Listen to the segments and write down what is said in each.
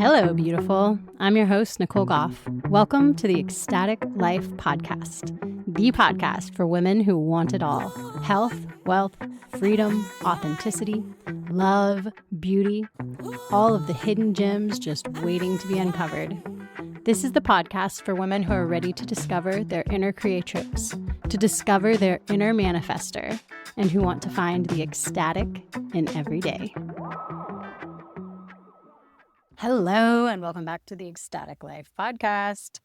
Hello, beautiful. I'm your host, Nicole Goff. Welcome to the Ecstatic Life Podcast, the podcast for women who want it all: health, wealth, freedom, authenticity, love, beauty, all of the hidden gems just waiting to be uncovered. This is the podcast for women who are ready to discover their inner creatrix, to discover their inner manifester, and who want to find the ecstatic in every day. Hello, and welcome back to the Ecstatic Life Podcast.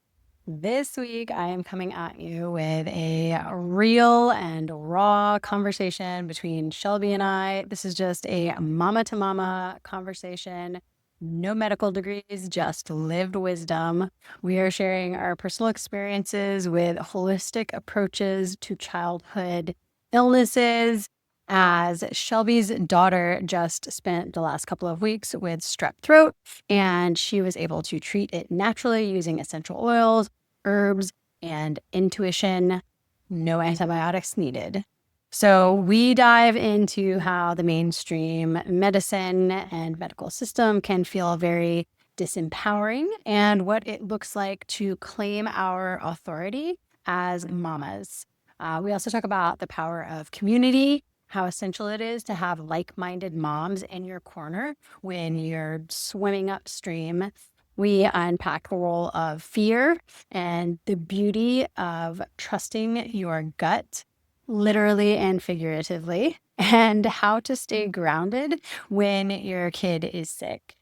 This week, I am coming at you with a real and raw conversation between Shellbe and I. This is just a mama-to-mama conversation. No medical degrees, just lived wisdom. We are sharing our personal experiences with holistic approaches to childhood illnesses, as Shelby's daughter just spent the last couple of weeks with strep throat, and she was able to treat it naturally using essential oils, herbs, and intuition. No antibiotics needed. So we dive into how the mainstream medicine and medical system can feel very disempowering and what it looks like to claim our authority as mamas. We also talk about the power of community, how essential it is to have like-minded moms in your corner when you're swimming upstream. We unpack the role of fear and the beauty of trusting your gut, literally and figuratively, and how to stay grounded when your kid is sick.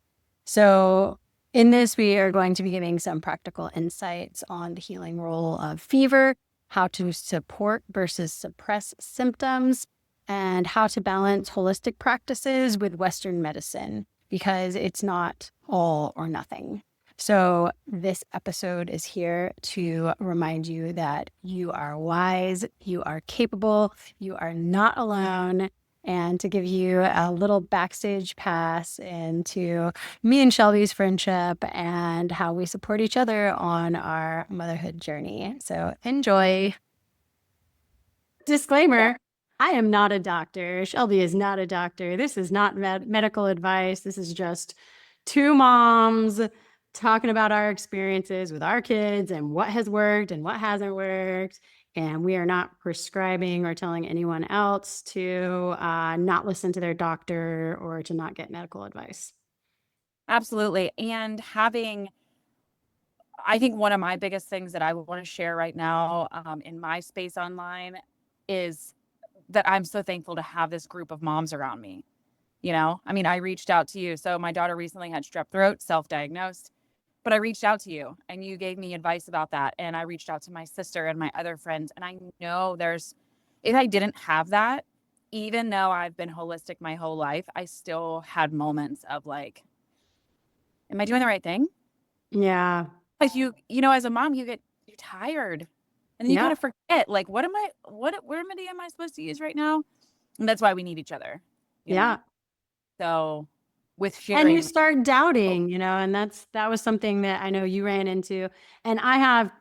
So in this, we are going to be giving some practical insights on the healing role of fever, how to support versus suppress symptoms, and how to balance holistic practices with Western medicine, because it's not all or nothing. So this episode is here to remind you that you are wise, you are capable, you are not alone, and to give you a little backstage pass into me and Shelby's friendship and how we support each other on our motherhood journey. So enjoy. Disclaimer. I am not a doctor. Shelby is not a doctor. This is not medical advice. This is just two moms talking about our experiences with our kids and what has worked and what hasn't worked. And we are not prescribing or telling anyone else to not listen to their doctor or to not get medical advice. Absolutely. And I think one of my biggest things that I want to share right now in my space online is that I'm so thankful to have this group of moms around me. I reached out to you. So my daughter recently had strep throat, self-diagnosed, but I reached out to you and you gave me advice about that. And I reached out to my sister and my other friends. And I know if I didn't have that, even though I've been holistic my whole life, I still had moments of like, am I doing the right thing? Yeah. Like as a mom, you're tired. And then you kind of forget, like, what remedy am I supposed to use right now? And that's why we need each other. Yeah. So with sharing. And you start doubting, and that was something that I know you ran into. And I have,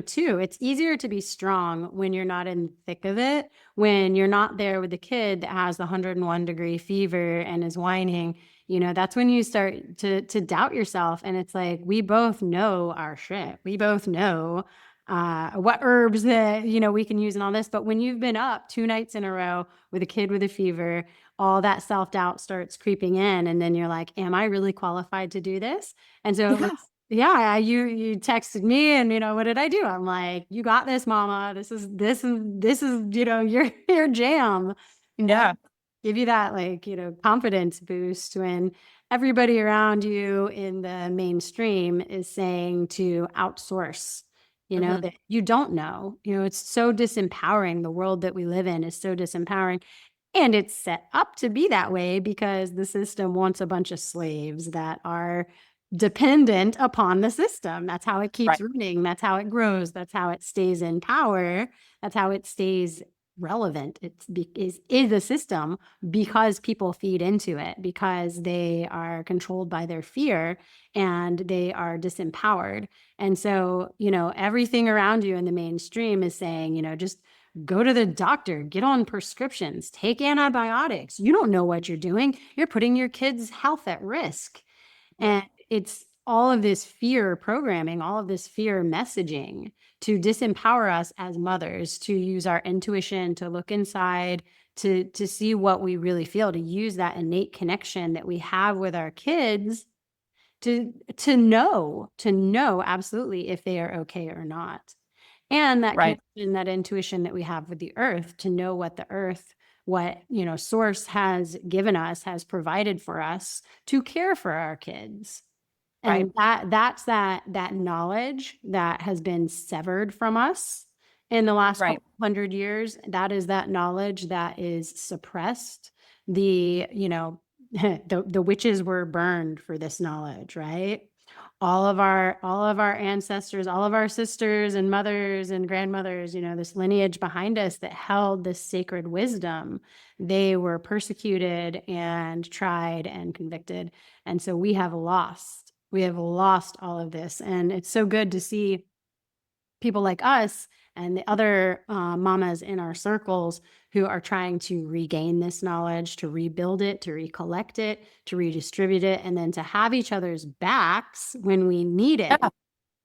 too. It's easier to be strong when you're not in the thick of it, when you're not there with the kid that has the 101-degree fever and is whining. That's when you start to doubt yourself. And it's like, we both know our shit. We both know what herbs that, we can use and all this. But when you've been up 2 nights in a row with a kid with a fever, all that self-doubt starts creeping in. And then you're like, am I really qualified to do this? And so you texted me and, what did I do? I'm like, you got this, mama. This is, your jam. Yeah. Give you that confidence boost when everybody around you in the mainstream is saying to outsource, that you don't know. It's so disempowering. The world that we live in is so disempowering. And it's set up to be that way because the system wants a bunch of slaves that are dependent upon the system. That's how it keeps running. That's how it grows. That's how it stays in power. That's how it stays relevant. It is a system because people feed into it, because they are controlled by their fear and they are disempowered. And so, everything around you in the mainstream is saying, just go to the doctor, get on prescriptions, take antibiotics. You don't know what you're doing. You're putting your kid's health at risk. And it's all of this fear programming, all of this fear messaging to disempower us as mothers, to use our intuition, to look inside, to see what we really feel, to use that innate connection that we have with our kids to know absolutely if they are okay or not. And that Right. connection, that intuition that we have with the earth, to know what the earth, what, source has given us, has provided for us to care for our kids. Right. And that's that knowledge that has been severed from us in the last Right. couple hundred years. That is that knowledge that is suppressed. The witches were burned for this knowledge, right? All of our ancestors, all of our sisters and mothers and grandmothers, this lineage behind us that held this sacred wisdom, they were persecuted and tried and convicted. And so we have lost all of this. And it's so good to see people like us and the other mamas in our circles who are trying to regain this knowledge, to rebuild it, to recollect it, to redistribute it, and then to have each other's backs when we need it. Yeah.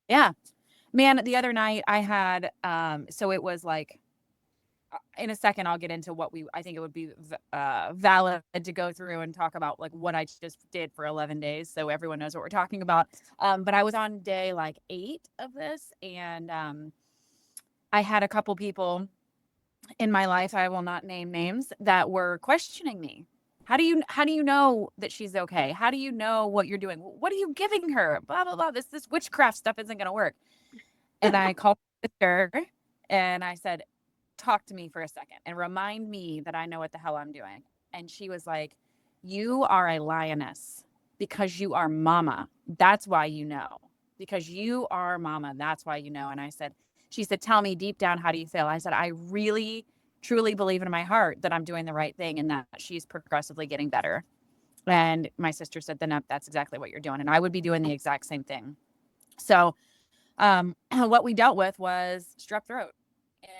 Yeah. Man, the other night I had, so it was like, in a second, I'll get into what I think it would be valid to go through and talk about like what I just did for 11 days. So everyone knows what we're talking about. But I was on day like 8 of this, and I had a couple people in my life, I will not name names, that were questioning me. How do you know that she's okay? How do you know what you're doing? What are you giving her? Blah blah blah. This witchcraft stuff isn't going to work. And I called my sister and I said, talk to me for a second and remind me that I know what the hell I'm doing. And she was like, you are a lioness because you are mama. That's why you know. Because you are mama. That's why you know. And she said, tell me deep down, how do you feel? I said, I really, truly believe in my heart that I'm doing the right thing and that she's progressively getting better. And my sister said, then that's exactly what you're doing. And I would be doing the exact same thing. So what we dealt with was strep throat,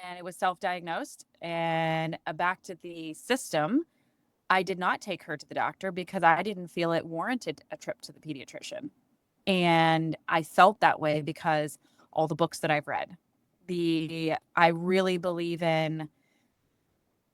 and it was self-diagnosed. And back to the system, I did not take her to the doctor because I didn't feel it warranted a trip to the pediatrician. And I felt that way because all the books that I've read, I really believe in,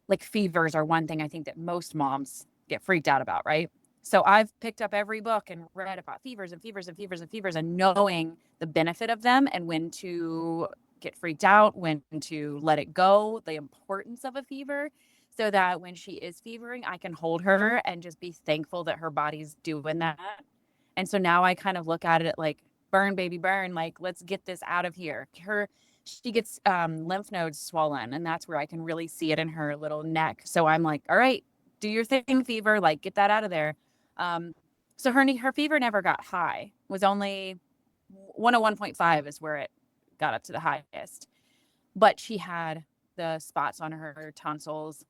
like, fevers are one thing I think that most moms get freaked out about, right? So I've picked up every book and read about fevers and fevers and fevers and fevers, and knowing the benefit of them and when to get freaked out, when to let it go, the importance of a fever, so that when she is fevering, I can hold her and just be thankful that her body's doing that. And so now I kind of look at it like, burn, baby, burn. Like, let's get this out of here. She gets lymph nodes swollen, and that's where I can really see it in her little neck. So I'm like, all right, do your thing, fever. Like, get that out of there. Um, so her fever never got high. It was only 101.5 is where it got up to the highest. But she had the spots on her tonsils,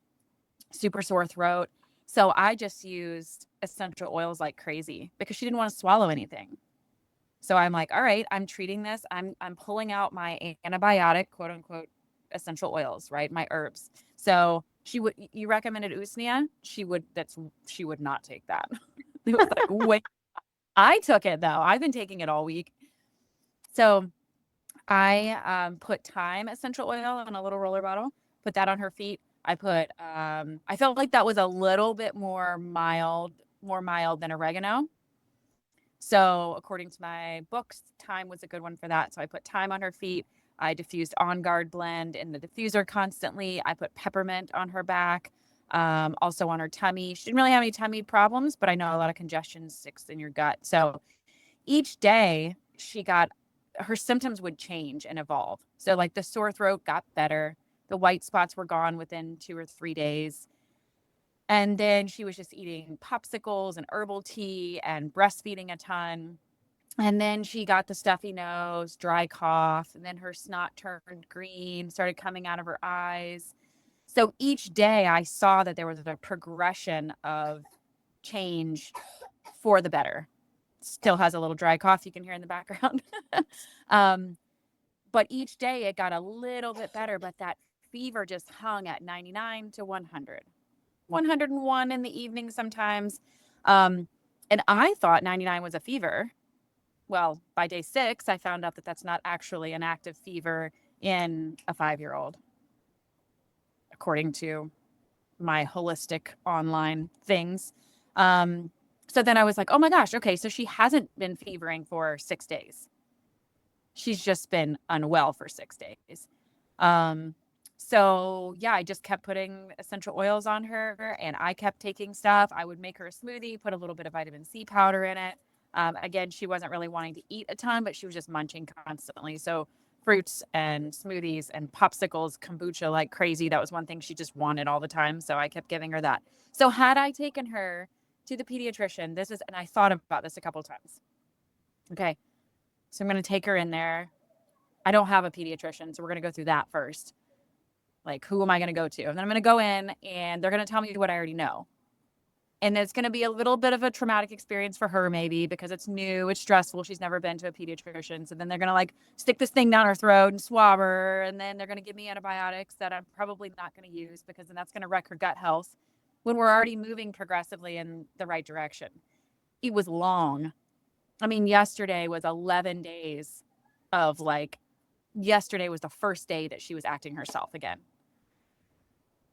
super sore throat. So I just used essential oils like crazy because she didn't want to swallow anything. So I'm like, all right, I'm treating this. I'm pulling out my antibiotic, quote unquote, essential oils, right? My herbs. So you recommended usnea. She would not take that. It was like, wait, I took it though. I've been taking it all week. So I put thyme essential oil in a little roller bottle, put that on her feet. I felt like that was a little bit more mild than oregano. So according to my books, thyme was a good one for that. So I put thyme on her feet. I diffused On Guard blend in the diffuser constantly. I put peppermint on her back, also on her tummy. She didn't really have any tummy problems, but I know a lot of congestion sticks in your gut. So each day her symptoms would change and evolve. So like the sore throat got better. The white spots were gone within 2 or 3 days. And then she was just eating popsicles and herbal tea and breastfeeding a ton. And then she got the stuffy nose, dry cough, and then her snot turned green, started coming out of her eyes. So each day I saw that there was a progression of change for the better. Still has a little dry cough you can hear in the background. um, but each day it got a little bit better, but that fever just hung at 99 to 100. 101 in the evening sometimes. Um, and I thought 99 was a fever. Well, by day 6, I found out that that's not actually an active fever in a 5-year-old, according to my holistic online things. Um, so then I was like, oh my gosh, okay, so she hasn't been fevering for 6 days. She's just been unwell for 6 days. Um, so yeah, I just kept putting essential oils on her and I kept taking stuff. I would make her a smoothie, put a little bit of vitamin C powder in it. Again, she wasn't really wanting to eat a ton, but she was just munching constantly. So fruits and smoothies and popsicles, kombucha like crazy. That was one thing she just wanted all the time. So I kept giving her that. So had I taken her to the pediatrician, and I thought about this a couple of times. Okay. So I'm going to take her in there. I don't have a pediatrician, so we're going to go through that first. Like, who am I going to go to? And then I'm going to go in and they're going to tell me what I already know. And it's going to be a little bit of a traumatic experience for her, maybe because it's new, it's stressful. She's never been to a pediatrician. So then they're going to like stick this thing down her throat and swab her. And then they're going to give me antibiotics that I'm probably not going to use because then that's going to wreck her gut health when we're already moving progressively in the right direction. It was long. I mean, yesterday was 11 days of like, yesterday was the first day that she was acting herself again.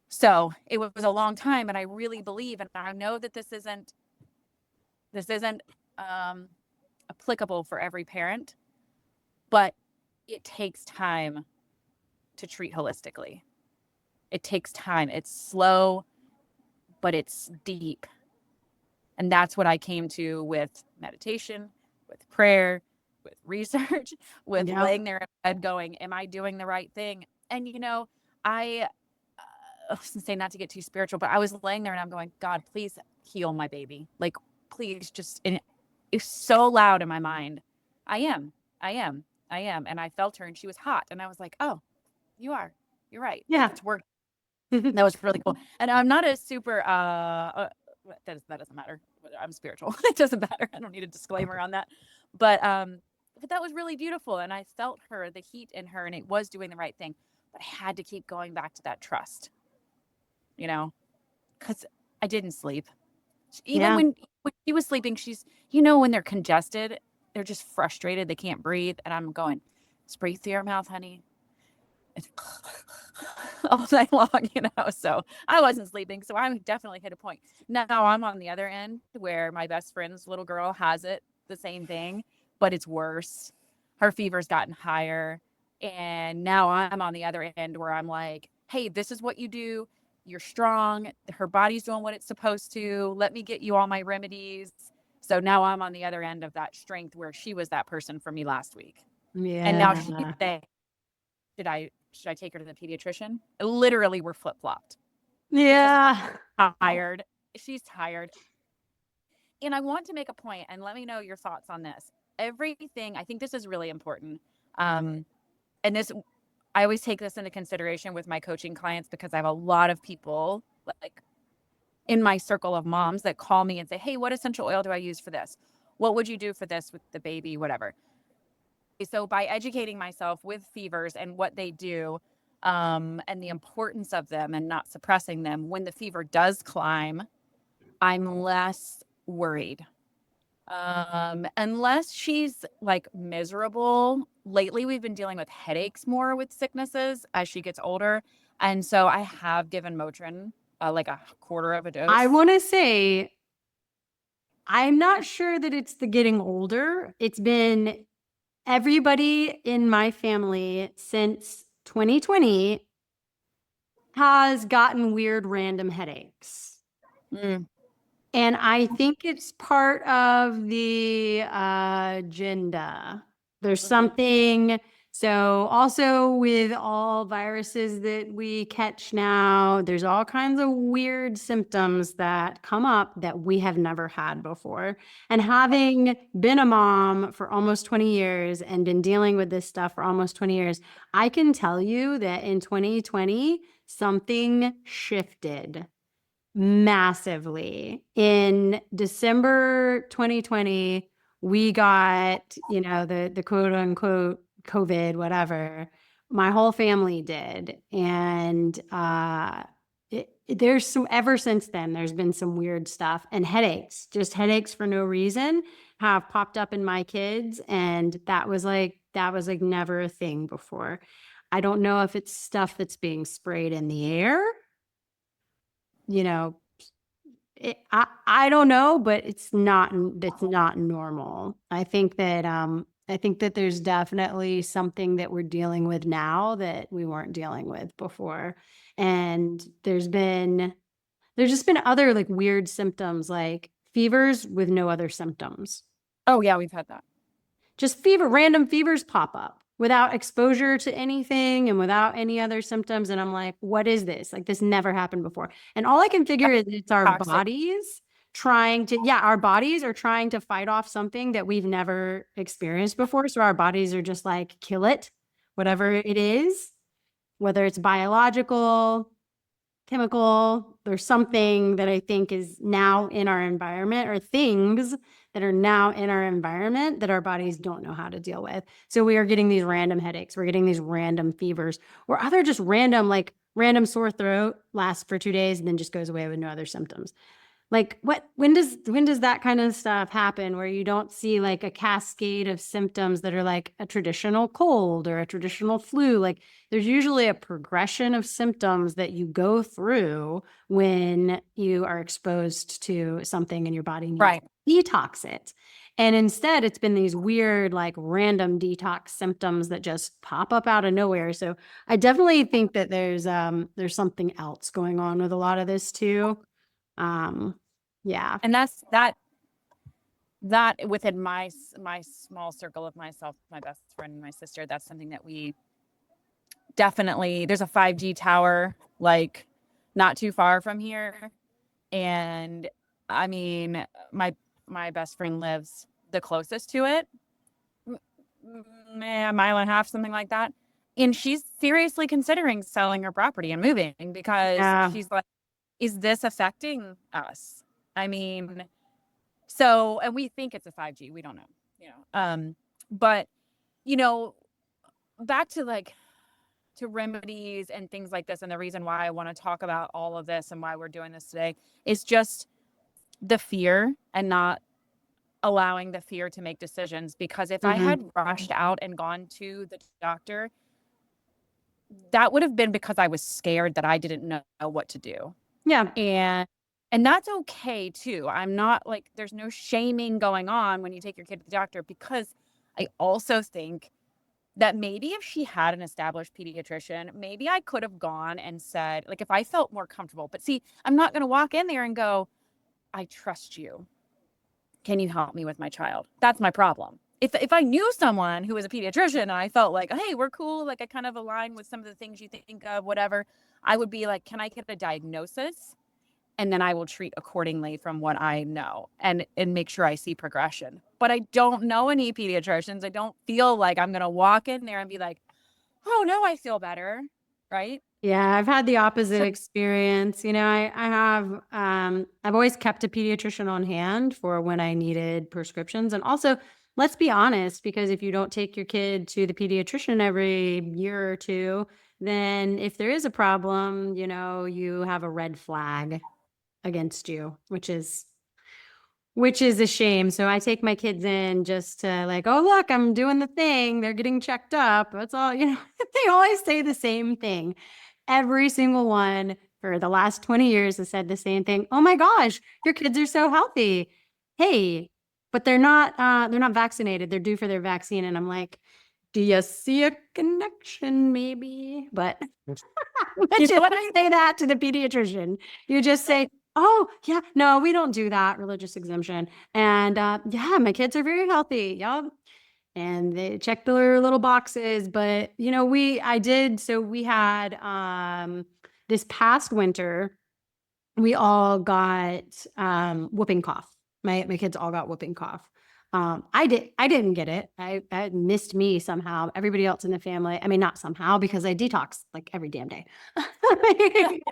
So it was a long time, and I really believe, and I know that this isn't um, applicable for every parent, but it takes time to treat holistically. It takes time. It's slow, but it's deep. And that's what I came to with meditation, with prayer, with research, with Yep. laying there in bed going, am I doing the right thing? And, I I was gonna say not to get too spiritual, but I was laying there and I'm going, God, please heal my baby. Like, please just, and it's so loud in my mind. I am, I am, I am. And I felt her and she was hot. And I was like, oh, you are, you're right. Like Yeah. it's working. That was really cool. And I'm not a super, that doesn't matter. I'm spiritual. It doesn't matter. I don't need a disclaimer on that. But that was really beautiful. And I felt her, the heat in her, and it was doing the right thing. But I had to keep going back to that trust, you know, because I didn't sleep. Even Yeah. when she was sleeping, she's, when they're congested, they're just frustrated. They can't breathe. And I'm going, just breathe through your mouth, honey. It's all night long. So I wasn't sleeping. So I definitely hit a point. Now I'm on the other end where my best friend's little girl has it, the same thing, but it's worse. Her fever's gotten higher. And now I'm on the other end where I'm like, hey, this is what you do. You're strong. Her body's doing what it's supposed to. Let me get you all my remedies. So now I'm on the other end of that strength where she was that person for me last week. And now she's Yeah. saying, should I take her to the pediatrician? Literally, we're flip flopped because Yeah. tired. She's tired. And I want to make a point and let me know your thoughts on this. Everything, I think this is really important. Um, and this, I always take this into consideration with my coaching clients because I have a lot of people like in my circle of moms that call me and say, hey, what essential oil do I use for this? What would you do for this with the baby? Whatever. So by educating myself with fevers and what they do, and the importance of them and not suppressing them, when the fever does climb, I'm less worried. Unless she's like miserable. Lately, we've been dealing with headaches more with sicknesses as she gets older. And so I have given Motrin like a quarter of a I dose. want to say, I'm not sure that it's the getting older. It's been everybody in my family since 2020 has gotten weird random headaches. Mm, And I think it's part of the agenda. There's mhm. something. So, also with all viruses that we catch now, there's all kinds of weird symptoms that come up that we have never had before. And having been a mom for almost 20 years and been dealing with this stuff for almost 20 years, I can tell you that in 2020, something shifted massively. In December 2020, we got, the quote unquote COVID, whatever. My whole family did. And there's some, ever since then, there's been some weird stuff, and headaches, just headaches for no reason have popped up in my kids. And that was like never a thing before. I don't know if it's stuff that's being sprayed in the air, you know, I don't know, but it's not normal. I think that there's definitely something that we're dealing with now that we weren't dealing with before. And there's just been other like weird symptoms, like fevers with no other symptoms. Oh yeah, we've had that. Just random fevers pop up without exposure to anything and without any other symptoms. And I'm like, what is this? Like, this never happened before. And all I can figure is it's our Toxic. bodies our bodies are trying to fight off something that we've never experienced before. So our bodies are just like, kill it, whatever it is, whether it's biological, chemical. There's something that I think is now in our environment, or things that are now in our environment that our bodies don't know how to deal with. So we are getting these random headaches. We're getting these random fevers, or other just random, like random sore throat lasts for 2 days and then just goes away with no other symptoms. Like, when does that kind of stuff happen, where you don't see like a cascade of symptoms that are like a traditional cold or a traditional flu? Like, there's usually a progression of symptoms that you go through when you are exposed to something and your body needs Right. to detox it. And instead, it's been these weird, like random detox symptoms that just pop up out of nowhere. So I definitely think that there's something else going on with a lot of this too. Um, yeah. And that within my small circle of myself, my best friend and my sister, that's something that we definitely, there's a 5G tower like not too far from here. And I mean, my best friend lives the closest to it, a mile and a half, something like that. And she's seriously considering selling her property and moving because Yeah. she's like, is this affecting us? I mean, so, and we think it's a 5G, we don't know, you know. But you know, back to like to remedies and things like this, and the reason why I want to talk about all of this and why we're doing this today is just the fear, and not allowing the fear to make decisions. Because if I Hmm. had rushed out and gone to the doctor, that would have been because I was scared that I didn't know what to do. Yeah. And that's okay too. I'm not like, there's no shaming going on when you take your kid to the doctor, because I also think that maybe if she had an established pediatrician, maybe I could have gone and said, like, if I felt more comfortable. But see, I'm not going to walk in there and go, I trust you. Can you help me with my child? That's my problem. If I knew someone who was a pediatrician and I felt like, hey, we're cool, like I kind of align with some of the things you think of, whatever, I would be like, can I get a diagnosis? And then I will treat accordingly from what I know, and make sure I see progression. But I don't know any pediatricians. I don't feel like I'm going to walk in there and be like, oh no, I feel better. Right. Yeah. I've had the opposite So experience. I've always kept a pediatrician on hand for when I needed prescriptions. And also, let's be honest, because if you don't take your kid to the pediatrician every year or two, then if there is a problem, you have a red flag against you, which is a shame. So I take my kids in just to, like, oh, look, I'm doing the thing. They're getting checked up. That's all, they always say the same thing. Every single one for the last 20 years has said the same thing. Oh my gosh, your kids are so healthy. Hey, but they're not vaccinated. They're due for their vaccine. And I'm like, do you see a connection maybe? But but you you know what? don't say that to the pediatrician. You just say, oh, yeah, no, we don't do that, religious exemption. And yeah, my kids are very healthy. Yup. And they check their little boxes. But, so we had this past winter, we all got whooping cough. My kids all got whooping cough. I didn't get it. I missed me somehow. Everybody else in the family. I mean, not somehow, because I detox like every damn day.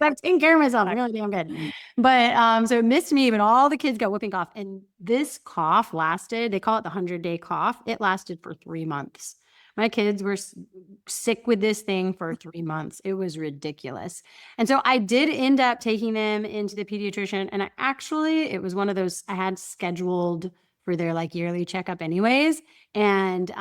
I'm taking care of myself really damn good. But so it missed me, but all the kids got whooping cough. And this cough lasted, they call it the 100-day cough. It lasted for 3 months. My kids were sick with this thing for 3 months. It was ridiculous. And so I did end up taking them into the pediatrician. And it was one of those I had scheduled for their like yearly checkup anyways. And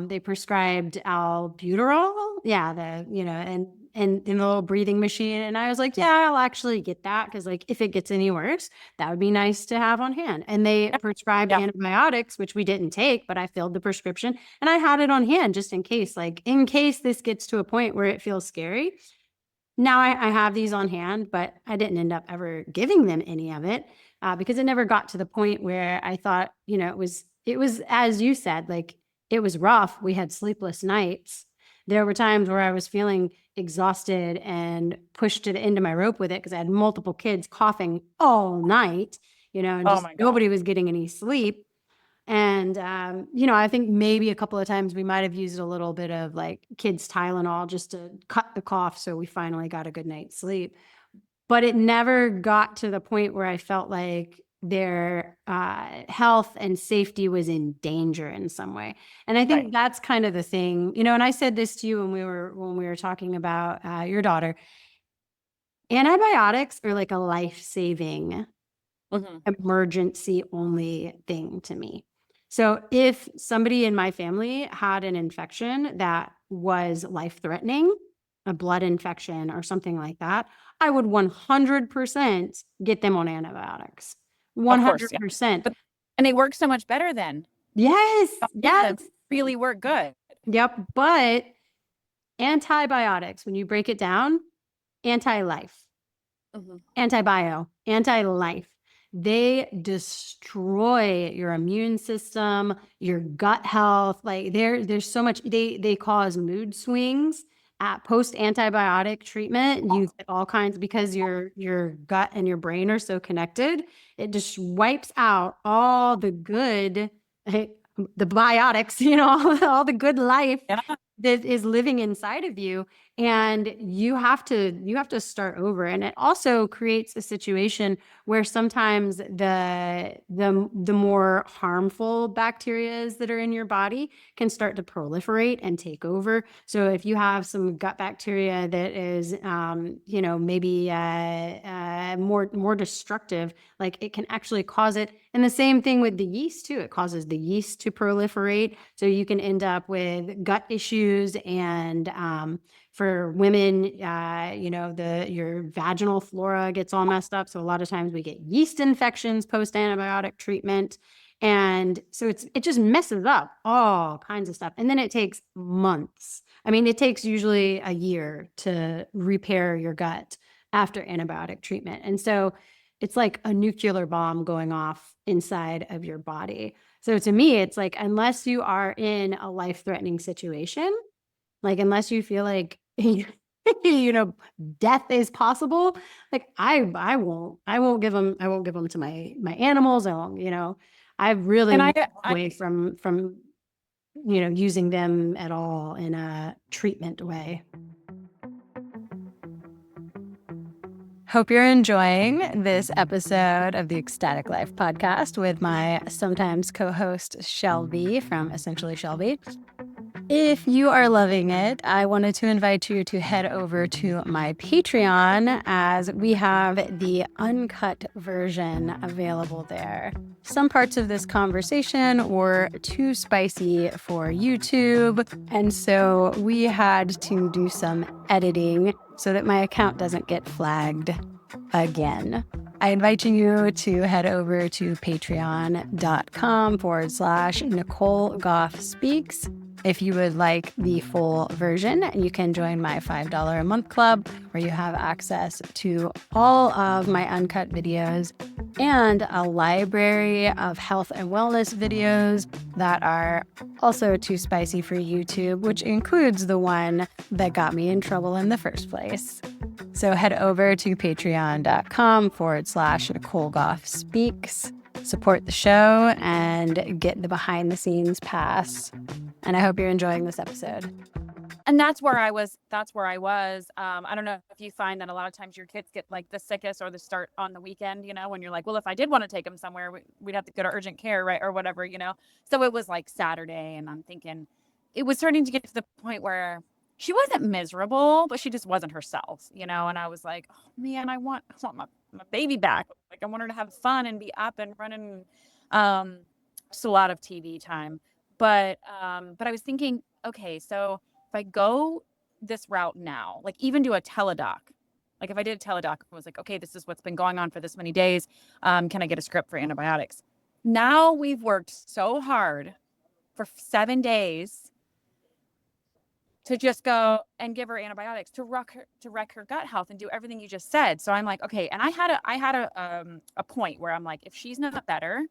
they prescribed albuterol. Yeah, and in the little breathing machine. And I was like, yeah, I'll actually get that because like if it gets any worse, that would be nice to have on hand. And they prescribed Yeah. antibiotics, which we didn't take, but I filled the prescription and I had it on hand just in case, like in case this gets to a point where it feels scary. Now I have these on hand, but I didn't end up ever giving them any of it because it never got to the point where I thought, it was as you said, like it was rough. We had sleepless nights. There were times where I was feeling exhausted and pushed to the end of my rope with it because I had multiple kids coughing all night, and Oh just my God. nobody was getting any sleep. And, I think maybe a couple of times we might have used a little bit of like kids' Tylenol just to cut the cough. So we finally got a good night's sleep. But it never got to the point where I felt like their health and safety was in danger in some way. And I Right. think that's kind of the thing, and I said this to you when we were talking about your daughter. Antibiotics are like a life-saving Hmm. emergency only thing to me. So if somebody in my family had an infection that was life threatening, a blood infection or something like that, I would 100% get them on antibiotics. Of course. Yeah. 100%. But, and they work so much better then. Yes. Them Yes. really work good. Yep. But antibiotics, when you break it down, anti life. Hmm. Antibio, anti-life. They destroy your immune system, your gut health. Like there's so much they cause mood swings at post antibiotic treatment. You get all kinds because your gut and your brain are so connected. It just wipes out all the good the biotics, all the good life Yeah. that is living inside of you, and you have to start over. And it also creates a situation where sometimes the more harmful bacteria that are in your body can start to proliferate and take over. So if you have some gut bacteria that is maybe more destructive, like it can actually cause it. And the same thing with the yeast too. It causes the yeast to proliferate, so you can end up with gut issues. And for women, your vaginal flora gets all messed up. So a lot of times we get yeast infections post antibiotic treatment. And so it just messes up all kinds of stuff. And then it takes months. I mean, it takes usually a year to repair your gut after antibiotic treatment. And so it's like a nuclear bomb going off inside of your body. So to me, it's like, unless you are in a life-threatening situation, like unless you feel like death is possible, like I won't give them to my animals. I won't, I've really And moved I away from using them at all in a treatment way. Hope you're enjoying this episode of the Ecstatic Life podcast with my sometimes co-host Shellbe from Essentially Shellbe. If you are loving it, I wanted to invite you to head over to my Patreon, as we have the uncut version available there. Some parts of this conversation were too spicy for YouTube, and so we had to do some editing so that my account doesn't get flagged again. I invite you to head over to patreon.com/Nicole Goff Speaks. If you would like the full version, you can join my $5 a month club, where you have access to all of my uncut videos and a library of health and wellness videos that are also too spicy for YouTube, which includes the one that got me in trouble in the first place. So head over to patreon.com/Nicole Goff Speaks. Support the show and get the behind the scenes pass. And I hope you're enjoying this episode. and that's where I was. That's where I was. I don't know if you find that a lot of times your kids get like the sickest or the start on the weekend, when you're like, well, if I did want to take them somewhere, we'd have to go to urgent care, right? Or whatever. So it was like Saturday, and I'm thinking, it was starting to get to the point where she wasn't miserable, but she just wasn't herself, you know? And I was like, oh man, I want my baby back. Like I want her to have fun and be up and running. Um, just a lot of TV time. But I was thinking, okay, so if I go this route now, like even do a teledoc, like if I did a teledoc, I was like, okay, this is what's been going on for this many days. Can I get a script for antibiotics? Now we've worked so hard for 7 days to just go and give her antibiotics to wreck her gut health and do everything you just said. So I'm like, okay. And I had a point where I'm like, if she's not better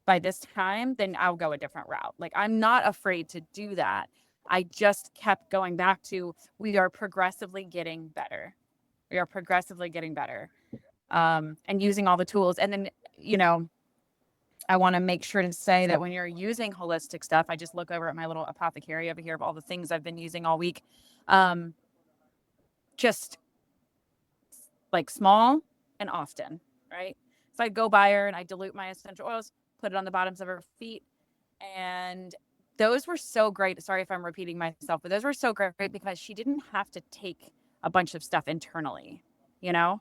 by this time, then I'll go a different route. Like I'm not afraid to do that. I just kept going back to we are progressively getting better. We are progressively getting better. And using all the tools. And then, you know, I want to make sure to say that when you're using holistic stuff, I just look over at my little apothecary over here of all the things I've been using all week. Um, just like small and often, right? So I go by her and I dilute my essential oils, put it on the bottoms of her feet. And those were so great. Sorry if I'm repeating myself, but those were so great because she didn't have to take a bunch of stuff internally, you know?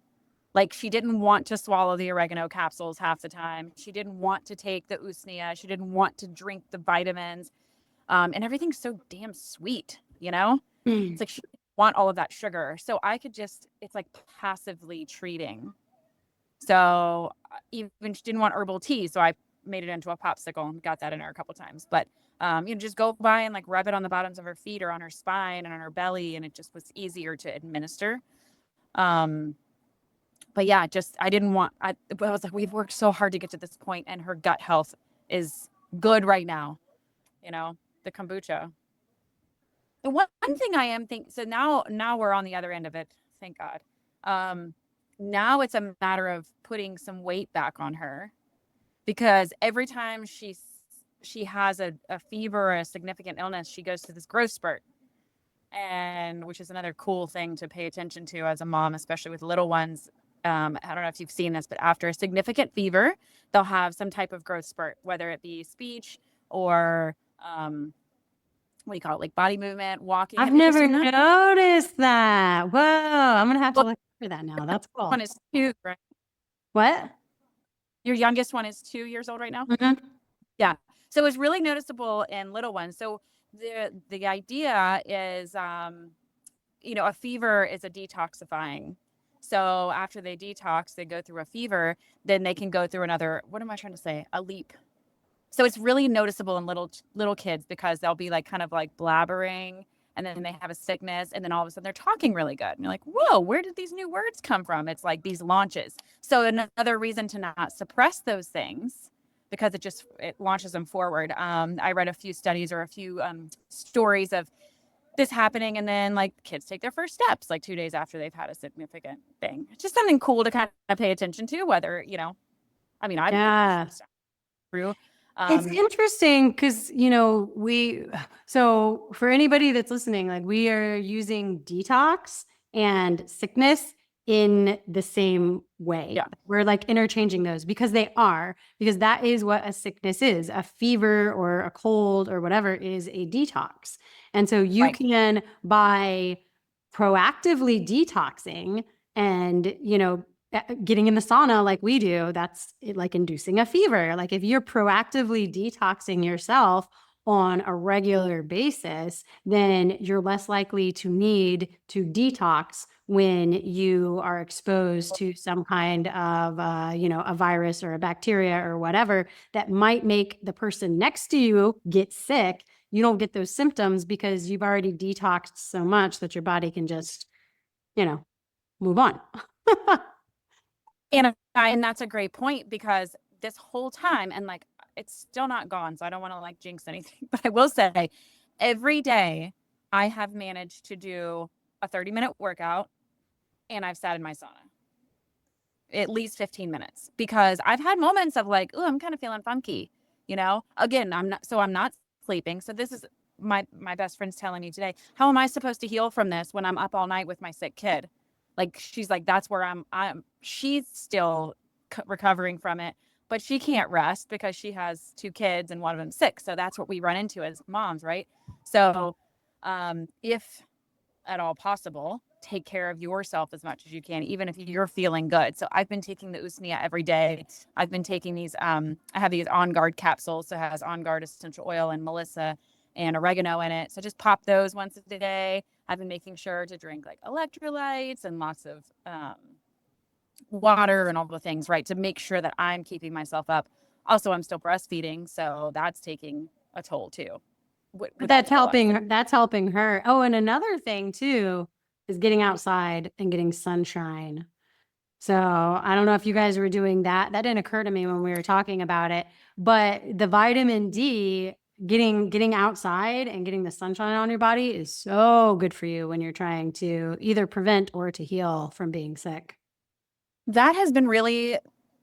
Like she didn't want to swallow the oregano capsules half the time. She didn't want to take the usnea. She didn't want to drink the vitamins. And everything's so damn sweet, you know? It's Mm. like she didn't want all of that sugar. So I could just, it's like passively treating. So even she didn't want herbal tea. So I made it into a popsicle and got that in her a couple times. But, you know, just go by and like rub it on the bottoms of her feet or on her spine and on her belly. And it just was easier to administer. Um, but yeah, just I didn't want I was like, we've worked so hard to get to this point and her gut health is good right now, you know, the kombucha. The one thing I am think so now we're on the other end of it, thank God. Now it's a matter of putting some weight back on her because every time she has a fever or a significant illness, she goes to this growth spurt. And which is another cool thing to pay attention to as a mom, especially with little ones. I don't know if you've seen this, but after a significant fever, they'll have some type of growth spurt, whether it be speech or what do you call it, like body movement, walking. I've Have you ever never seen that? noticed that. Whoa, I'm gonna have to Well, look for that now. That's one cool. is 2, right? What? Your youngest one is 2 years old right now. Mhm. Yeah. So it's really noticeable in little ones. So the idea is you know, a fever is a detoxifying. So after they detox, they go through a fever, then they can go through another, what am I trying to say? A leap. So it's really noticeable in little kids because they'll be like kind of like blabbering and then they have a sickness and then all of a sudden they're talking really good. And you're like, whoa, where did these new words come from? It's like these launches. So another reason to not suppress those things because it launches them forward. I read a few studies or a few stories of this happening and then like kids take their first steps like 2 days after they've had a significant thing. It's just something cool to kind of pay attention to, whether, you know, I mean, I've been Yeah. through. It's Um, interesting because, so for anybody that's listening, like we are using detox and sickness in the same way. yeah, We're like interchanging those because that is what a sickness is. A fever or a cold or whatever is a detox. And so you right. can, by proactively detoxing and, getting in the sauna like we do, that's like inducing a fever. Like if you're proactively detoxing yourself on a regular basis, then you're less likely to need to detox when you are exposed to some kind of, a virus or a bacteria or whatever that might make the person next to you get sick. You don't get those symptoms because you've already detoxed so much that your body can just, move on. And that's a great point because this whole time, and like it's still not gone, so I don't want to like jinx anything, but I will say every day I have managed to do a 30-minute workout and I've sat in my sauna at least 15 minutes because I've had moments of like, oh, I'm kind of feeling funky, you know? Again, I'm not sleeping. So this is my best friend's telling me today, how am I supposed to heal from this when I'm up all night with my sick kid? Like she's like, that's where she's still recovering from it, but she can't rest because she has 2 kids and one of them's sick. So that's what we run into as moms, right? So, if at all possible, take care of yourself as much as you can, even if you're feeling good. So I've been taking the Usnea every day. I've been taking these, I have these On Guard capsules. So it has On Guard essential oil and Melissa and oregano in it. So just pop those once a day. I've been making sure to drink like electrolytes and lots of water and all the things, right? To make sure that I'm keeping myself up. Also, I'm still breastfeeding. So that's taking a toll too But with the kiddos. that's helping her. Oh, and another thing too is getting outside and getting sunshine. So I don't know if you guys were doing that. That didn't occur to me when we were talking about it, but the vitamin D, getting outside and getting the sunshine on your body is so good for you when you're trying to either prevent or to heal from being sick. That has been really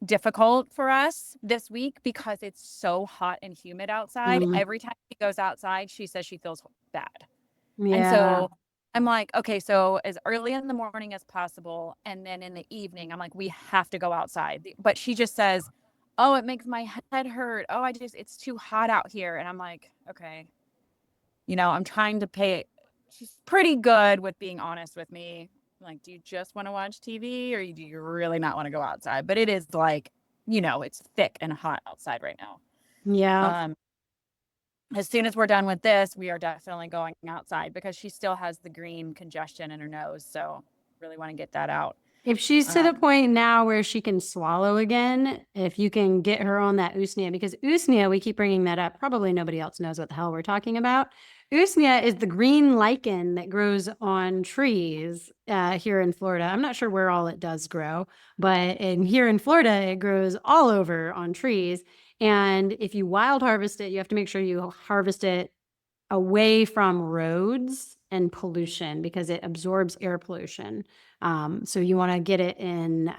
difficult for us this week because it's so hot and humid outside. Mm, Every time she goes outside, she says she feels bad. And yeah. so I'm like, okay, so as early in the morning as possible. And then in the evening, I'm like, we have to go outside. But she just says, oh, it makes my head hurt. Oh, it's too hot out here. And I'm like, okay, I'm trying to pay. She's pretty good with being honest with me. Like, do you just want to watch TV or do you really not want to go outside? But it is like, it's thick and hot outside right now. Yeah. Um, as soon as we're done with this, we are definitely going outside because she still has the green congestion in her nose. So really want to get that out. If she's to the Um, point now where she can swallow again, if you can get her on that usnea, because usnea, we keep bringing that up. Probably nobody else knows what the hell we're talking about. Usnea is the green lichen that grows on trees here in Florida. I'm not sure where all it does grow, but here in Florida, it grows all over on trees. And if you wild harvest it, you have to make sure you harvest it away from roads and pollution because it absorbs air pollution. So you want to get it in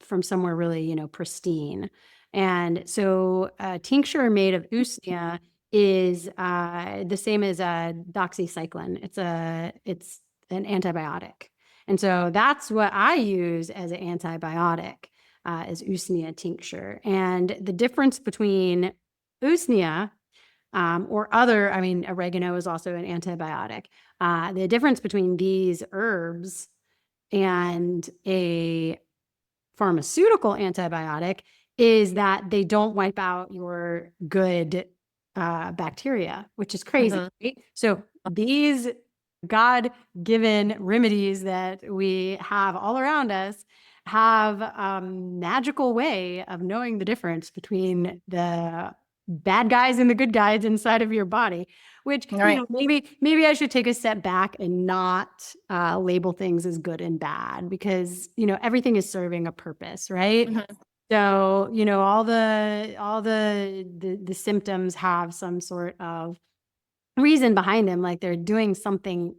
from somewhere really, pristine. And so a tincture made of usnea is the same as a doxycycline. It's an antibiotic. And so that's what I use as an antibiotic is usnea tincture. And the difference between usnea or other, I mean, oregano is also an antibiotic. The difference between these herbs and a pharmaceutical antibiotic is that they don't wipe out your good bacteria, which is crazy. mhm. Right? So these God-given remedies that we have all around us have a magical way of knowing the difference between the bad guys and the good guys inside of your body, which, Right. maybe I should take a step back and not label things as good and bad because, everything is serving a purpose, right? Mhm. So, all the symptoms have some sort of reason behind them, like they're doing something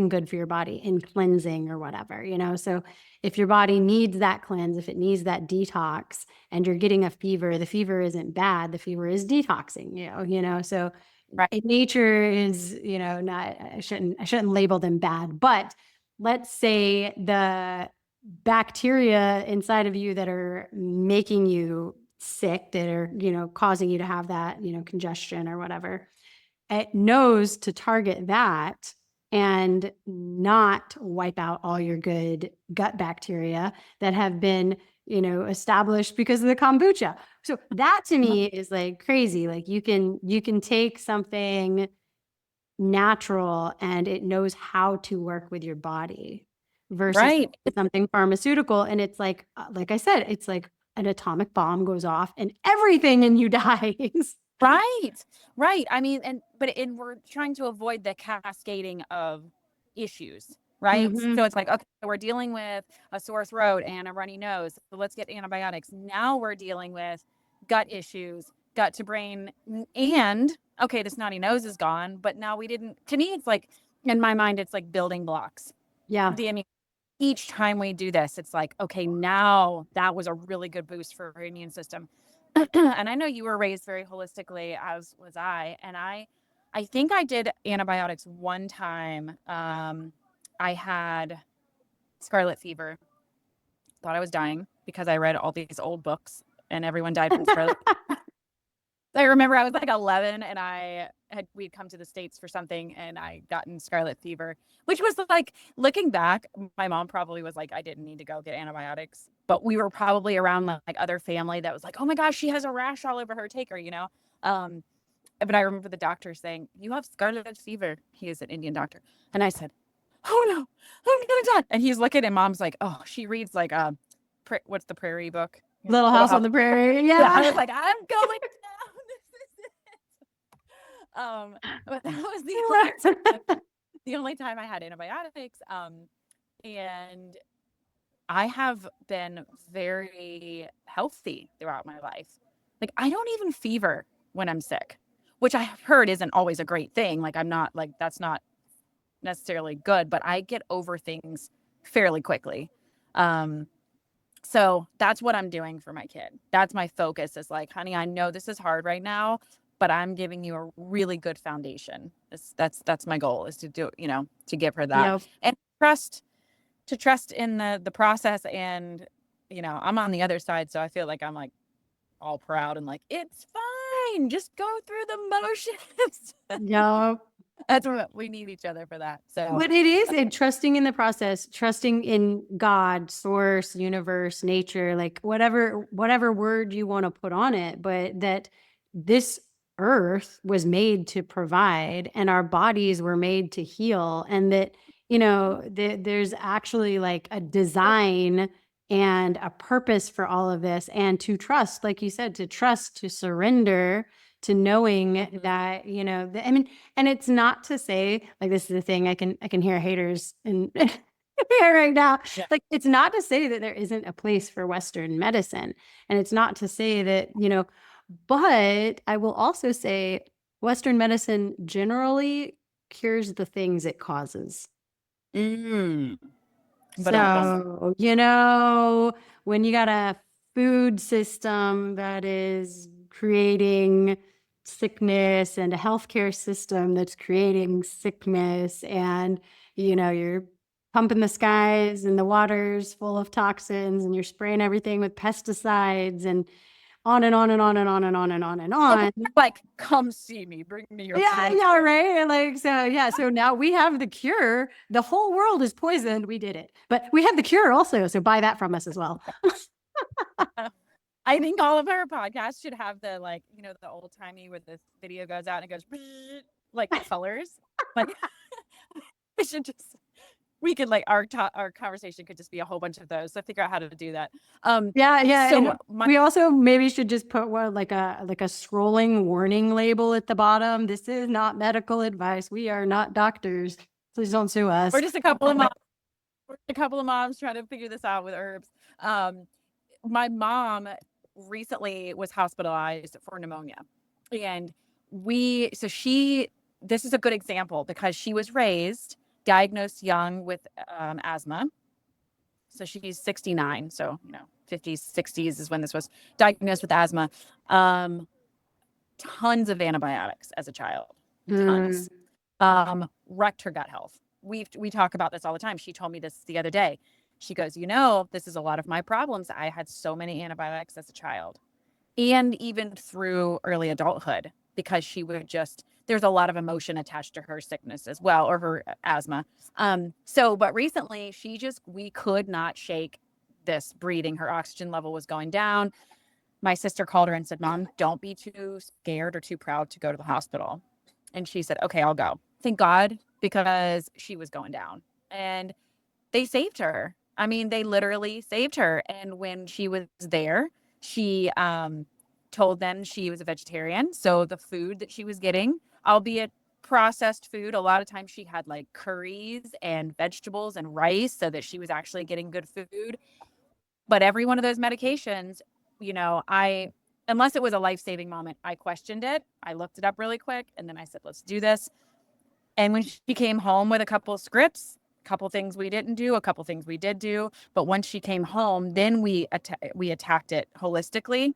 good for your body in cleansing or whatever, so if your body needs that cleanse, if it needs that detox and you're getting a fever, the fever isn't bad, the fever is detoxing so Right. nature is, not, I shouldn't label them bad, but let's say the bacteria inside of you that are making you sick, that are, causing you to have that, congestion or whatever, it knows to target that and not wipe out all your good gut bacteria that have been, established because of the kombucha. So that to me is like crazy. Like you can take something natural and it knows how to work with your body versus Right. something pharmaceutical. And it's like I said, it's like an atomic bomb goes off and everything in you dies. Right. Right. I mean, we're trying to avoid the cascading of issues, right? Hmm. So it's like, okay, so we're dealing with a sore throat and a runny nose. So let's get antibiotics. Now we're dealing with gut issues, gut to brain, and okay, the snotty nose is gone, but now we didn't. To me, it's like in my mind, it's like building blocks. Yeah. The immune Each time we do this, it's like, okay, now that was a really good boost for our immune system. And I know you were raised very holistically, as was I. And I think I did antibiotics one time. I had scarlet fever, thought I was dying because I read all these old books and everyone died from scarlet. I remember I was like 11 and we'd come to the States for something and I gotten scarlet fever, which was like, looking back, my mom probably was like, I didn't need to go get antibiotics, but we were probably around like other family that was like, oh my gosh, she has a rash all over her, take her, you know? Um, but I remember the doctor saying, you have scarlet fever. He is an Indian doctor. And I said, oh no, I'm gonna die. And he's looking and mom's like, oh, she reads like, what's the prairie book? Little Little House on House. the Prairie. Yeah. I Yeah. was like, I'm going down. This is it. But that was the only time I had antibiotics. And I have been very healthy throughout my life. Like, I don't even fever when I'm sick, which I have heard isn't always a great thing. Like, I'm not like, that's not necessarily good, but I get over things fairly quickly. Um, so that's what I'm doing for my kid. That's my focus, is like, honey, I know this is hard right now, but I'm giving you a really good foundation. That's my goal, is to do, to give her that, Yep. and trust in the process. And I'm on the other side, so I feel like I'm like all proud and like, it's fine, just go through the motions. Yep. That's what we need, each other for that. So But it is, and trusting in the process, trusting in God, source, universe, nature, like whatever word you want to put on it, but that this earth was made to provide and our bodies were made to heal, and that there's actually like a design and a purpose for all of this, and to trust, like you said, to trust, to surrender, to knowing that, I mean, and it's not to say, like, this is the thing, I can hear haters in here right now. yeah. Like, it's not to say that there isn't a place for Western medicine. And it's not to say that, but I will also say Western medicine generally cures the things it causes. Mm. But So, when you got a food system that is creating sickness and a healthcare system that's creating sickness, and, you're pumping the skies and the waters full of toxins, and you're spraying everything with pesticides, and on and on and on and on and on and on and on. like, come see me, bring me your Yeah, poison. yeah, right. Like, so yeah, so now we have the cure. The whole world is poisoned. We did it. But we have the cure also. So buy that from us as well. I think all of our podcasts should have the, like, the old timey where the video goes out and it goes like colors. Like, we should just, we could like our conversation could just be a whole bunch of those. So figure out how to do that. Yeah, yeah. And So my we also maybe should just put what, like a scrolling warning label at the bottom. This is not medical advice. We are not doctors. Please don't sue us. we're just a couple of moms. We're a couple of moms trying to figure this out with herbs. My mom recently was hospitalized for pneumonia, and this is a good example because she was raised diagnosed young with asthma. So she's 69, so 50s 60s is when this was diagnosed with asthma. um Tons of antibiotics as a child, Mm. tons. Wrecked her gut health. We talk about this all the time. She told me this the other day. She goes, this is a lot of my problems. I had so many antibiotics as a child, and even through early adulthood, because there's a lot of emotion attached to her sickness as well, or her asthma. But recently we could not shake this breathing. Her oxygen level was going down. My sister called her and said, Mom, don't be too scared or too proud to go to the hospital. And she said, okay, I'll go. Thank God, because she was going down. And they saved her. I mean, they literally saved her. And when she was there, she told them she was a vegetarian. So the food that she was getting, albeit processed food, a lot of times she had like curries and vegetables and rice, so that she was actually getting good food. But every one of those medications, unless it was a life-saving moment, I questioned it. I looked it up really quick, and then I said, let's do this. And when she came home with a couple of scripts, a couple things we didn't do, a couple things we did do, but once she came home, then we attacked it holistically.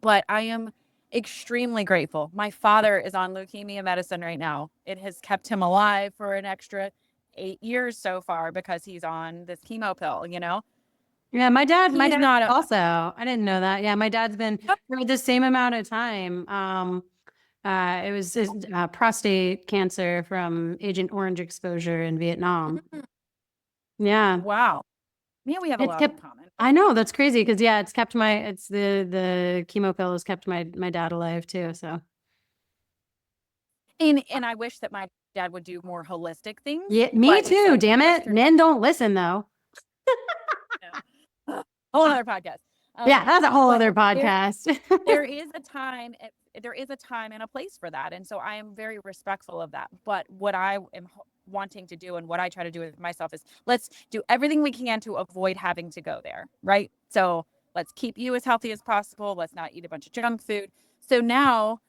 But I am extremely grateful. My father is on leukemia medicine right now. It has kept him alive for an extra 8 years so far because he's on this chemo pill. Yeah, my He's dad not a also. I didn't know that. Yeah, my dad's been for the same amount of time. It was his, prostate cancer from Agent Orange exposure in Vietnam. Yeah, wow. Yeah, we have a it's lot in kept. common. I know that's crazy because yeah, it's kept my. It's the chemo pill has kept my dad alive too. So And I wish that my dad would do more holistic things, yeah, me but it's too. like Damn it, Western men don't listen though. whole other podcast. Yeah, that's a whole But other podcast. there is a time there is a time and a place for that, and so I am very respectful of that. But what I am wanting to do and what I try to do with myself is let's do everything we can to avoid having to go there, right? So let's keep you as healthy as possible. Let's not eat a bunch of junk food. So now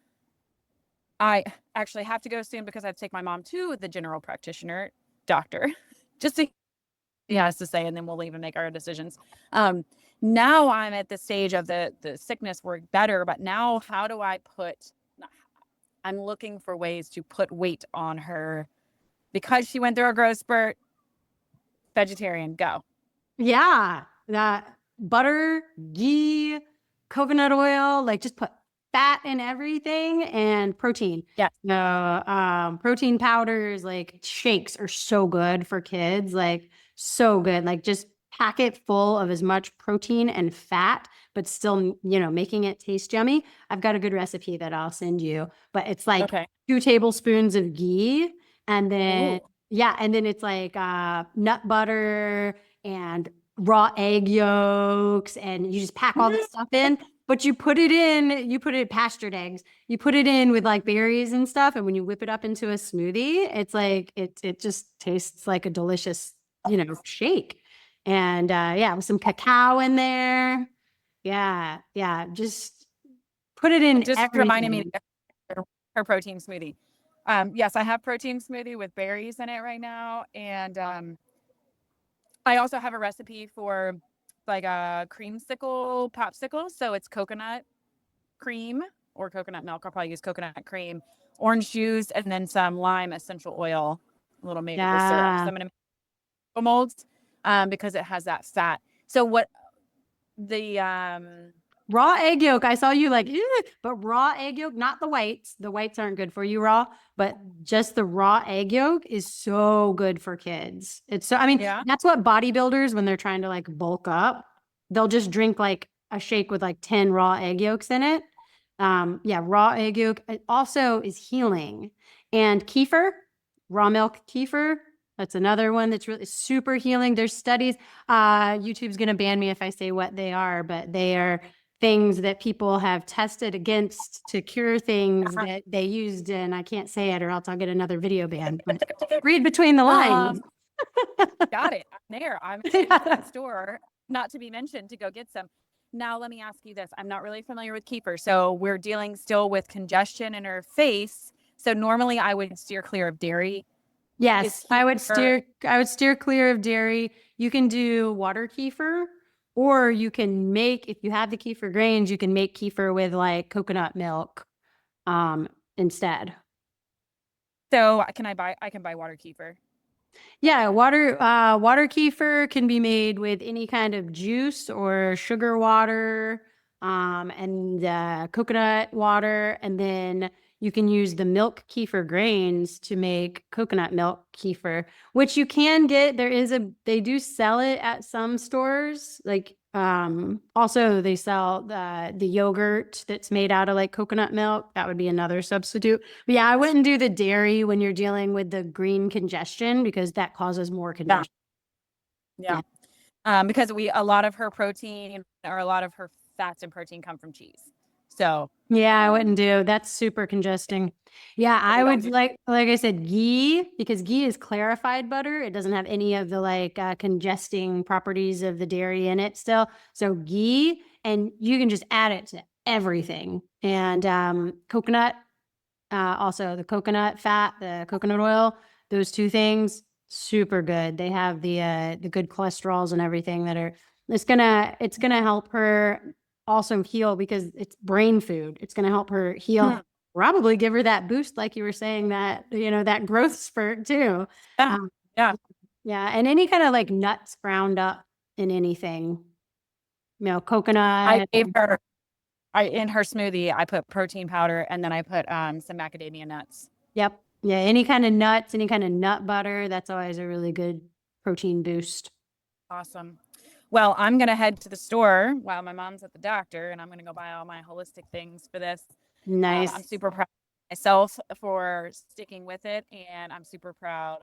I actually have to go soon because I have to take my mom to the general practitioner doctor just to he has to say, and then we'll leave and make our decisions. Um, Now I'm at the stage of the sickness work better, but now how do I put? I'm looking for ways to put weight on her because she went through a growth spurt. Vegetarian, go. Yeah, that butter, ghee, coconut oil, like just put fat in everything and protein. Yes. Protein powders, like shakes are so good for kids, like so good. Like just pack it full of as much protein and fat, but still, making it taste yummy. I've got a good recipe that I'll send you, but it's like Okay. 2 tablespoons of ghee and then Ooh. yeah, and then it's like nut butter and raw egg yolks, and you just pack all this stuff in. But you put it pastured eggs. You put it in with like berries and stuff, and when you whip it up into a smoothie, it's like it just tastes like a delicious, shake. And yeah, with some cacao in there. Yeah, yeah, just put it in Just reminding me everything. to her protein smoothie. Yes, I have protein smoothie with berries in it right now, and I also have a recipe for like a creamsicle popsicle. So it's coconut cream or coconut milk. I'll probably use coconut cream, orange juice, and then some lime essential oil, a little maple syrup. So Yeah. I'm going to molds because it has that fat. So what the Raw egg yolk. I saw you like, "Ew," but raw egg yolk, not the whites. The whites aren't good for you raw, but just the raw egg yolk is so good for kids. I mean, yeah. that's what bodybuilders, when they're trying to like bulk up, they'll just drink like a shake with like 10 raw egg yolks in it. Yeah, raw egg yolk also is healing. And kefir, raw milk kefir, that's another one that's really super healing. There's studies. YouTube's going to ban me if I say what they are, but they are things that people have tested against to cure things that they used, and I can't say it or else I'll get another video ban. But read between the lines. Um, got it. I'm there. I'm heading to that store, not to be mentioned, to go get some. Now, let me ask you this. I'm not really familiar with kefir. So we're dealing still with congestion in her face. So normally I would steer clear of dairy. Is Yes, kefir I would steer clear of dairy. You can do water kefir, or you can make, if you have the kefir grains, you can make kefir with like coconut milk instead. so I can buy water kefir. Yeah, water kefir can be made with any kind of juice or sugar water, and coconut water, and then you can use the milk kefir grains to make coconut milk kefir, which you can get. They do sell it at some stores. Like, also they sell the yogurt that's made out of like coconut milk. That would be another substitute. But yeah, I wouldn't do the dairy when you're dealing with the green congestion because that causes more Yeah. congestion. Yeah. Yeah. Because a lot of her protein or a lot of her fats and protein come from cheese. So, Yeah, I um, wouldn't do. That's super congesting. Yeah, so I we don't would do. like I said, ghee, because ghee is clarified butter. It doesn't have any of the like congesting properties of the dairy in it still. So ghee, and you can just add it to everything. And coconut, also the coconut fat, the coconut oil, those two things, super good. They have the good cholesterols and everything that are it's gonna help her also heal because it's brain food. It's gonna help her Hmm. heal, probably give her that boost, like you were saying, that that growth spurt too. Yeah. Um, Yeah. yeah, and any kind of like nuts ground up in anything. I Coconut. gave her I in her smoothie, I put protein powder and then I put some macadamia nuts. Yep. Yeah. Any kind of nuts, any kind of nut butter. That's always a really good protein boost. Awesome. Well, I'm gonna head to the store while my mom's at the doctor, and I'm gonna go buy all my holistic things for this. I'm Nice. super proud of myself for sticking with it, and I'm super proud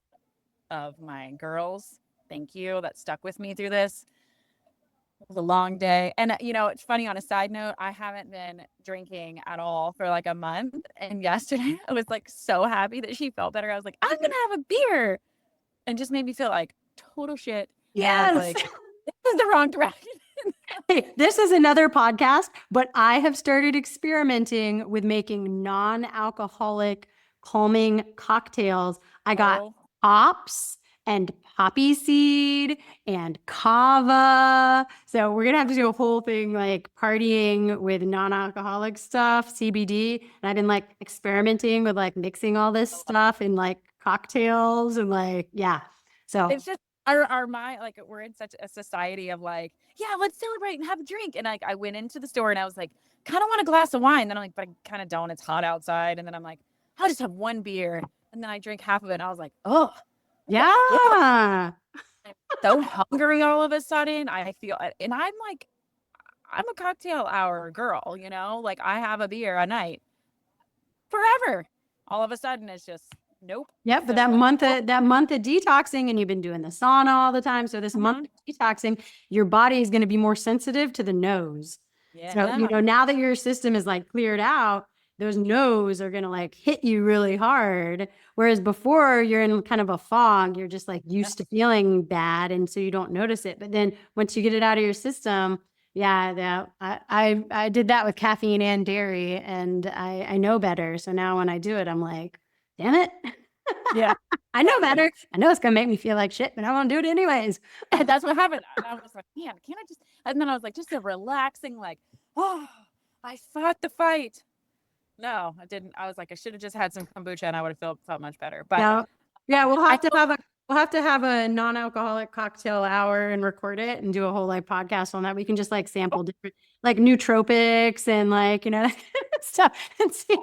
of my girls. Thank you that stuck with me through this. It was a long day. And it's funny on a side note, I haven't been drinking at all for like a month. And yesterday I was like so happy that she felt better. I was like, I'm gonna have a beer. And just made me feel like total shit. And I was Yes. like, this is the wrong direction. Hey, this is another podcast, but I have started experimenting with making non-alcoholic calming cocktails. I got Oh, hops and poppy seed and kava. So we're gonna have to do a whole thing like partying with non-alcoholic stuff, CBD. And I've been like experimenting with like mixing all this stuff in like cocktails and like, yeah. So it's just our mind, like we're in such a society of like, yeah, let's celebrate and have a drink. And like I went into the store and I was like, kind of want a glass of wine. Then I'm like, but I kind of don't. It's hot outside. And then I'm like, I'll just have one beer. And then I drink half of it. And I was like, oh, what the fuck? yeah. I'm so hungry all of a sudden. I feel, and I'm like, I'm a cocktail hour girl, like I have a beer a night forever. All of a sudden, it's just nope. Yep, but So, that month of detoxing, and you've been doing the sauna all the time. So this month mhm. of detoxing, your body is going to be more sensitive to the nose. So, Yeah, now that your system is like cleared out, those no's are going to like hit you really hard. Whereas before you're in kind of a fog, you're just like yeah, used to feeling bad. And so you don't notice it. But then once you get it out of your system, yeah, I did that with caffeine and dairy, and I know better. So now when I do it, I'm like, damn it. yeah. I know better. I know it's gonna make me feel like shit, but I want to do it anyways. And that's what happened. And I was like, man, can't I just? And then I was like, just a relaxing, like, oh, I fought the fight. No, I didn't. I was like, I should have just had some kombucha and I would have felt much better. But Yeah, yeah, we'll I have to hope, have a we'll have to have a non-alcoholic cocktail hour and record it and do a whole like podcast on that. We can just like sample different like nootropics and like that kind of stuff and see.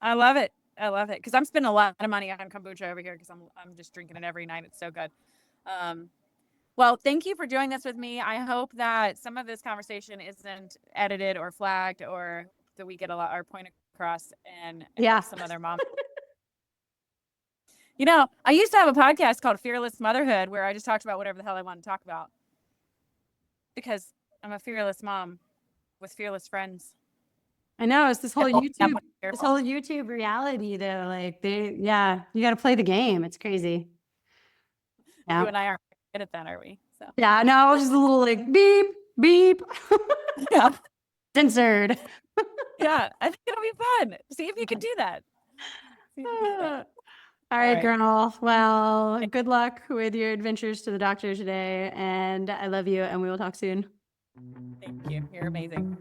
I love it. I love it because I'm spending a lot of money on kombucha over here because I'm just drinking it every night. It's so good. Um, well, thank you for doing this with me. I hope that some of this conversation isn't edited or flagged, or that we get our point across and Yeah. help some other moms. I used to have a podcast called Fearless Motherhood where I just talked about whatever the hell I want to talk about because I'm a fearless mom with fearless friends. I know it's this whole I'm YouTube, this fearful. whole YouTube reality though. Like yeah, you got to play the game. It's crazy. You Yeah. and I aren't good at that, are we? So Yeah, no, just a little like beep, beep. yeah, Censored. yeah. I think it'll be fun. See if you can do that. See if you can do that. All All right, right. girl. Well, good luck with your adventures to the doctor today. And I love you, and we will talk soon. Thank you. You're amazing.